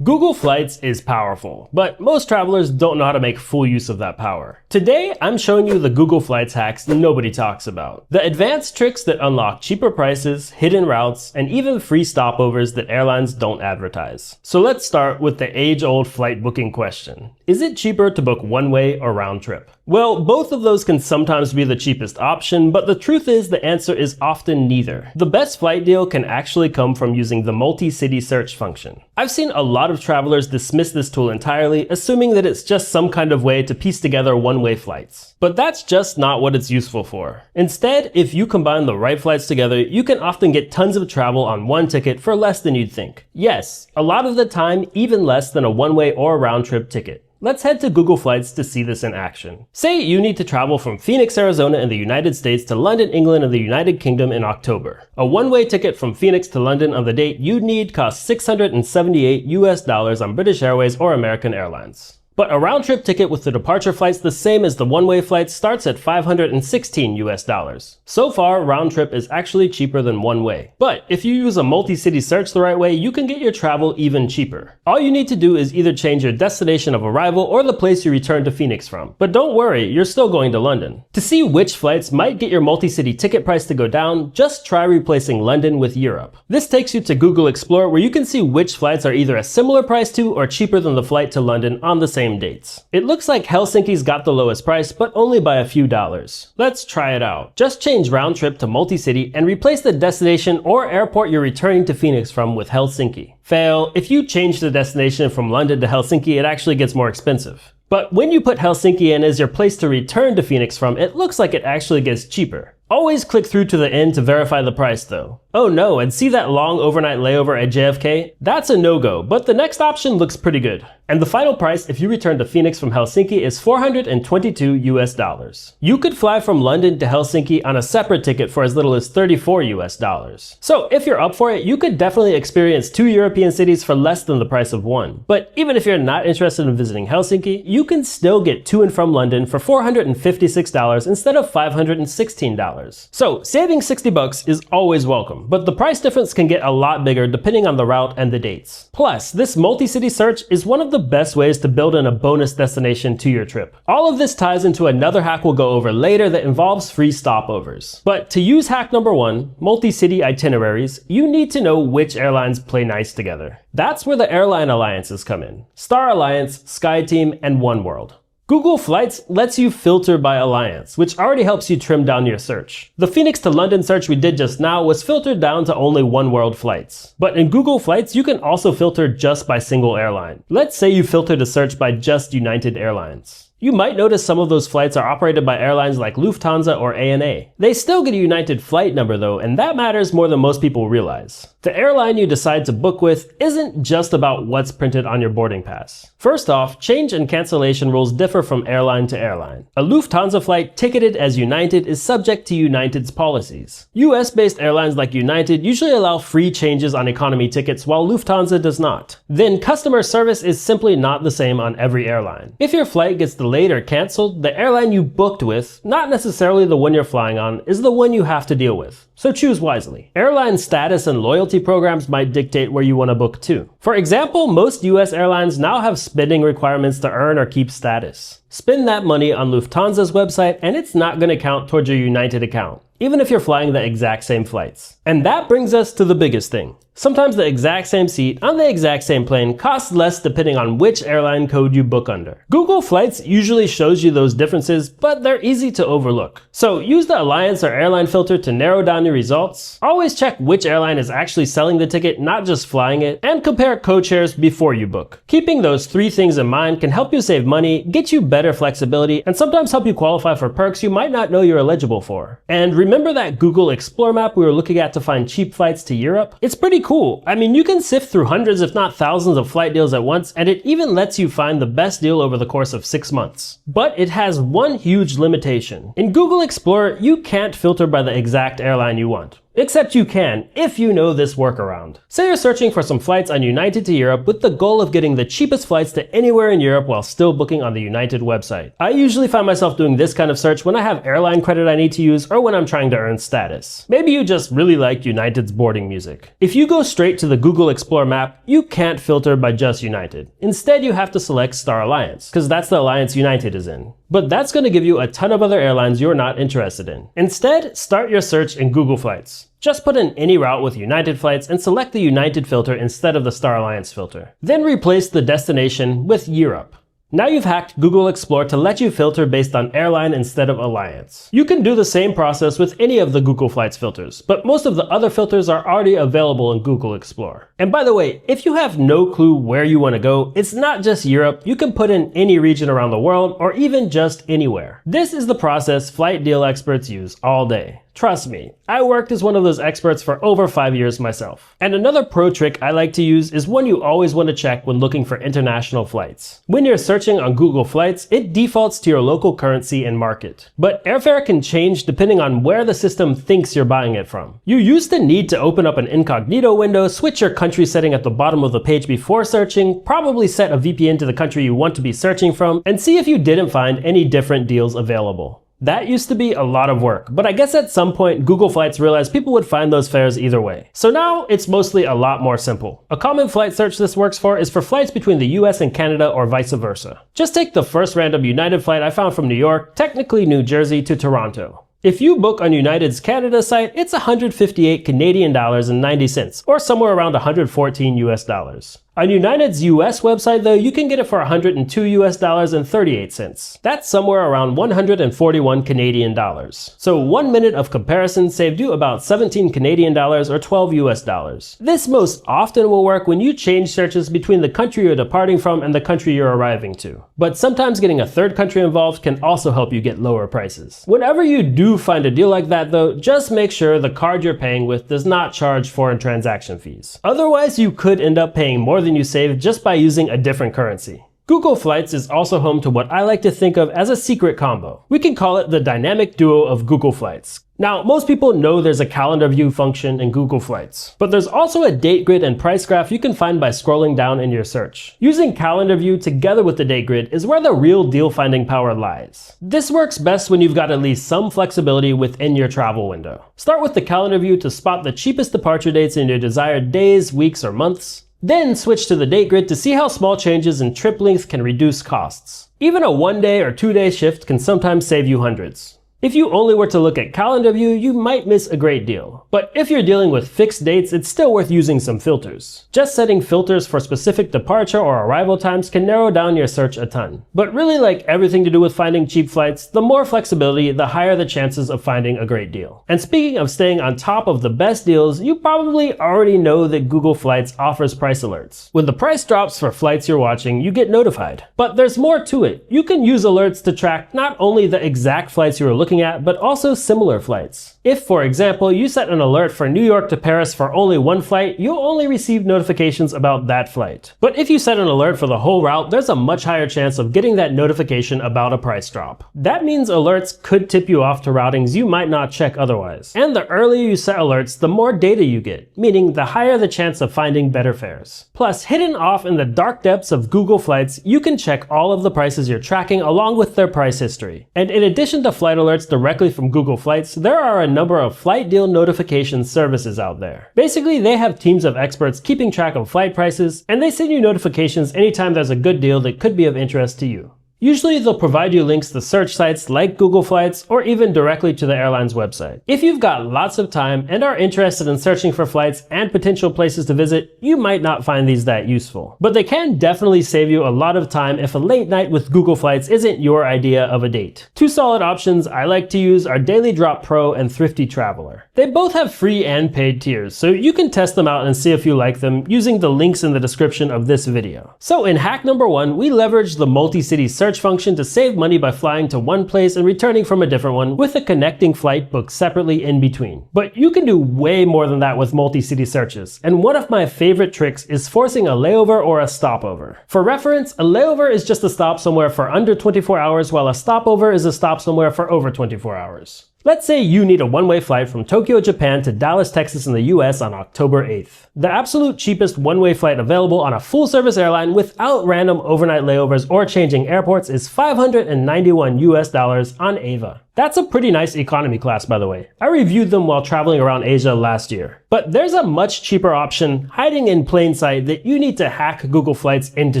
Google Flights is powerful, but most travelers don't know how to make full use of that power. Today, I'm showing you the Google Flights hacks nobody talks about. The advanced tricks that unlock cheaper prices, hidden routes, and even free stopovers that airlines don't advertise. So let's start with the age-old flight booking question. Is it cheaper to book one-way or round trip? Well, both of those can sometimes be the cheapest option, but the truth is the answer is often neither. The best flight deal can actually come from using the multi-city search function. I've seen a lot of travelers dismiss this tool entirely, assuming that it's just some kind of way to piece together one-way flights. But that's just not what it's useful for. Instead, if you combine the right flights together, you can often get tons of travel on one ticket for less than you'd think. Yes, a lot of the time, even less than a one-way or round-trip ticket. Let's head to Google Flights to see this in action. Say you need to travel from Phoenix, Arizona in the United States to London, England in the United Kingdom in October. A one-way ticket from Phoenix to London on the date you'd need costs $678 on British Airways or American Airlines. But a round-trip ticket with the departure flights the same as the one-way flights starts at $516. So far, round-trip is actually cheaper than one-way. But if you use a multi-city search the right way, you can get your travel even cheaper. All you need to do is either change your destination of arrival or the place you return to Phoenix from. But don't worry, you're still going to London. To see which flights might get your multi-city ticket price to go down, just try replacing London with Europe. This takes you to Google Explore, where you can see which flights are either a similar price to or cheaper than the flight to London on the same dates. It looks like Helsinki's got the lowest price, but only by a few dollars. Let's try it out. Just change round trip to multi-city and replace the destination or airport you're returning to Phoenix from with Helsinki. Fail. If you change the destination from London to Helsinki, it actually gets more expensive. But when you put Helsinki in as your place to return to Phoenix from, it looks like it actually gets cheaper. Always click through to the end to verify the price though. Oh no, and see that long overnight layover at JFK? That's a no-go, but the next option looks pretty good. And the final price if you return to Phoenix from Helsinki is $422. You could fly from London to Helsinki on a separate ticket for as little as $34. So if you're up for it, you could definitely experience 2 European cities for less than the price of one. But even if you're not interested in visiting Helsinki, you can still get to and from London for $456 instead of $516. So saving $60 is always welcome, but the price difference can get a lot bigger depending on the route and the dates. Plus, this multi-city search is one of the best ways to build in a bonus destination to your trip. All of this ties into another hack we'll go over later that involves free stopovers. But to use hack number 1, multi-city itineraries, you need to know which airlines play nice together. That's where the airline alliances come in. Star Alliance, SkyTeam, and oneworld. Google Flights lets you filter by alliance, which already helps you trim down your search. The Phoenix to London search we did just now was filtered down to only oneworld flights. But in Google Flights, you can also filter just by single airline. Let's say you filtered a search by just United Airlines. You might notice some of those flights are operated by airlines like Lufthansa or ANA. They still get a United flight number though, and that matters more than most people realize. The airline you decide to book with isn't just about what's printed on your boarding pass. First off, change and cancellation rules differ from airline to airline. A Lufthansa flight ticketed as United is subject to United's policies. US-based airlines like United usually allow free changes on economy tickets, while Lufthansa does not. Then customer service is simply not the same on every airline. If your flight gets delayed or canceled, the airline you booked with, not necessarily the one you're flying on, is the one you have to deal with. So choose wisely. Airline status and loyalty programs might dictate where you want to book to. For example, most US airlines now have spending requirements to earn or keep status. Spend that money on Lufthansa's website and it's not going to count towards your United account, even if you're flying the exact same flights. And that brings us to the biggest thing. Sometimes the exact same seat on the exact same plane costs less depending on which airline code you book under. Google Flights usually shows you those differences, but they're easy to overlook. So use the alliance or airline filter to narrow down your results. Always check which airline is actually selling the ticket, not just flying it, and compare code shares before you book. Keeping those 3 things in mind can help you save money, get you better flexibility, and sometimes help you qualify for perks you might not know you're eligible for. And remember that Google Explore map we were looking at to find cheap flights to Europe? It's pretty cool. I mean, you can sift through hundreds if not thousands of flight deals at once, and it even lets you find the best deal over the course of 6 months. But it has one huge limitation. In Google Explorer, you can't filter by the exact airline you want. Except you can, if you know this workaround. Say you're searching for some flights on United to Europe with the goal of getting the cheapest flights to anywhere in Europe while still booking on the United website. I usually find myself doing this kind of search when I have airline credit I need to use or when I'm trying to earn status. Maybe you just really like United's boarding music. If you go straight to the Google Explorer map, you can't filter by just United. Instead, you have to select Star Alliance, because that's the alliance United is in. But that's going to give you a ton of other airlines you're not interested in. Instead, start your search in Google Flights. Just put in any route with United flights and select the United filter instead of the Star Alliance filter. Then replace the destination with Europe. Now you've hacked Google Explorer to let you filter based on airline instead of alliance. You can do the same process with any of the Google Flights filters, but most of the other filters are already available in Google Explorer. And by the way, if you have no clue where you want to go, it's not just Europe. You can put in any region around the world or even just anywhere. This is the process flight deal experts use all day. Trust me, I worked as one of those experts for over 5 years myself. And another pro trick I like to use is one you always want to check when looking for international flights. When you're searching on Google Flights, it defaults to your local currency and market. But airfare can change depending on where the system thinks you're buying it from. You used to need to open up an incognito window, switch your country setting at the bottom of the page before searching, probably set a VPN to the country you want to be searching from, and see if you didn't find any different deals available. That used to be a lot of work, but I guess at some point Google Flights realized people would find those fares either way. So now it's mostly a lot more simple. A common flight search this works for is for flights between the US and Canada or vice versa. Just take the first random United flight I found from New York, technically New Jersey, to Toronto. If you book on United's Canada site, it's 158 Canadian dollars and 90 cents, or somewhere around 114 US dollars. On United's US website though, you can get it for 102 US dollars and 38 cents. That's somewhere around 141 Canadian dollars. So 1 minute of comparison saved you about 17 Canadian dollars or 12 US dollars. This most often will work when you change searches between the country you're departing from and the country you're arriving to. But sometimes getting a third country involved can also help you get lower prices. Whenever you do find a deal like that though, just make sure the card you're paying with does not charge foreign transaction fees. Otherwise, you could end up paying more than you save just by using a different currency. Google Flights is also home to what I like to think of as a secret combo. We can call it the dynamic duo of Google Flights. Now, most people know there's a calendar view function in Google Flights, but there's also a date grid and price graph you can find by scrolling down in your search. Using calendar view together with the date grid is where the real deal finding power lies. This works best when you've got at least some flexibility within your travel window. Start with the calendar view to spot the cheapest departure dates in your desired days, weeks, or months. Then switch to the date grid to see how small changes in trip length can reduce costs. Even a 1-day or 2-day shift can sometimes save you hundreds. If you only were to look at calendar view, you might miss a great deal. But if you're dealing with fixed dates, it's still worth using some filters. Just setting filters for specific departure or arrival times can narrow down your search a ton. But really, like everything to do with finding cheap flights, the more flexibility, the higher the chances of finding a great deal. And speaking of staying on top of the best deals, you probably already know that Google Flights offers price alerts. When the price drops for flights you're watching, you get notified. But there's more to it. You can use alerts to track not only the exact flights you are looking at, but also similar flights. If, for example, you set an alert for New York to Paris for only one flight, you'll only receive notifications about that flight. But if you set an alert for the whole route, there's a much higher chance of getting that notification about a price drop. That means alerts could tip you off to routings you might not check otherwise. And the earlier you set alerts, the more data you get, meaning the higher the chance of finding better fares. Plus, hidden off in the dark depths of Google Flights, you can check all of the prices you're tracking along with their price history. And in addition to flight alerts directly from Google Flights, there are a number of flight deal notification services out there. Basically, they have teams of experts keeping track of flight prices, and they send you notifications anytime there's a good deal that could be of interest to you. Usually they'll provide you links to search sites like Google Flights or even directly to the airline's website. If you've got lots of time and are interested in searching for flights and potential places to visit, you might not find these that useful. But they can definitely save you a lot of time if a late night with Google Flights isn't your idea of a date. Two solid options I like to use are Daily Drop Pro and Thrifty Traveler. They both have free and paid tiers, so you can test them out and see if you like them using the links in the description of this video. So in hack number 1, we leverage the multi-city search function to save money by flying to one place and returning from a different one with a connecting flight booked separately in between. But you can do way more than that with multi-city searches, and one of my favorite tricks is forcing a layover or a stopover. For reference, a layover is just a stop somewhere for under 24 hours, while a stopover is a stop somewhere for over 24 hours. Let's say you need a one-way flight from Tokyo, Japan to Dallas, Texas in the US on October 8th. The absolute cheapest one-way flight available on a full-service airline without random overnight layovers or changing airports is $591 on Ava. That's a pretty nice economy class, by the way. I reviewed them while traveling around Asia last year. But there's a much cheaper option hiding in plain sight that you need to hack Google Flights into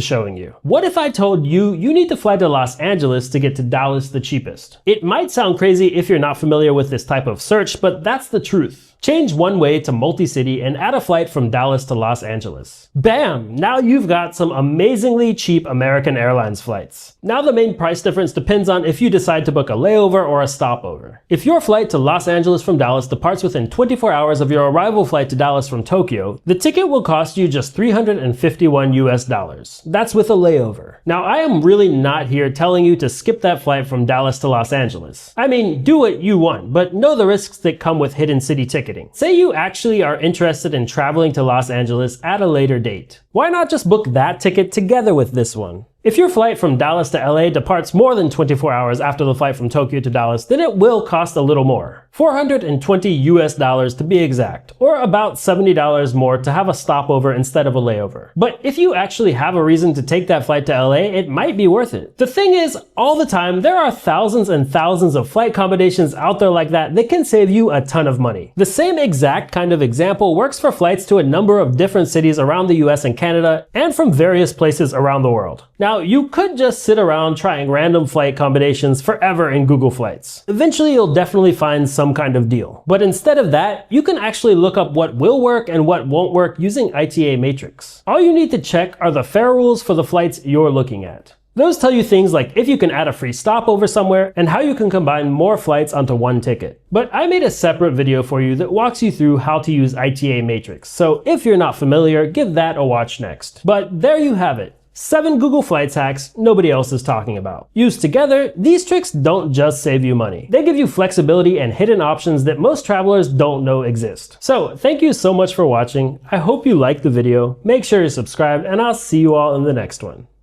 showing you. What if I told you you need to fly to Los Angeles to get to Dallas the cheapest? It might sound crazy if you're not familiar with this type of search, but that's the truth. Change one way to multi-city and add a flight from Dallas to Los Angeles. Bam! Now you've got some amazingly cheap American Airlines flights. Now the main price difference depends on if you decide to book a layover or a stopover. If your flight to Los Angeles from Dallas departs within 24 hours of your arrival flight to Dallas from Tokyo, the ticket will cost you just $351. That's with a layover. Now I am really not here telling you to skip that flight from Dallas to Los Angeles. I mean, do what you want, but know the risks that come with hidden city ticketing. Say you actually are interested in traveling to Los Angeles at a later date. Why not just book that ticket together with this one? If your flight from Dallas to LA departs more than 24 hours after the flight from Tokyo to Dallas, then it will cost a little more. $420 to be exact, or about $70 more to have a stopover instead of a layover. But if you actually have a reason to take that flight to LA, it might be worth it. The thing is, all the time, there are thousands and thousands of flight combinations out there like that can save you a ton of money. The same exact kind of example works for flights to a number of different cities around the US and Canada, and from various places around the world. Now, you could just sit around trying random flight combinations forever in Google Flights. Eventually, you'll definitely find some kind of deal. But instead of that, you can actually look up what will work and what won't work using ITA Matrix. All you need to check are the fare rules for the flights you're looking at. Those tell you things like if you can add a free stopover somewhere and how you can combine more flights onto one ticket. But I made a separate video for you that walks you through how to use ITA Matrix, so if you're not familiar, give that a watch next. But there you have it. 7 Google Flights hacks nobody else is talking about. Used together, these tricks don't just save you money. They give you flexibility and hidden options that most travelers don't know exist. So thank you so much for watching. I hope you liked the video. Make sure you're subscribed, and I'll see you all in the next one.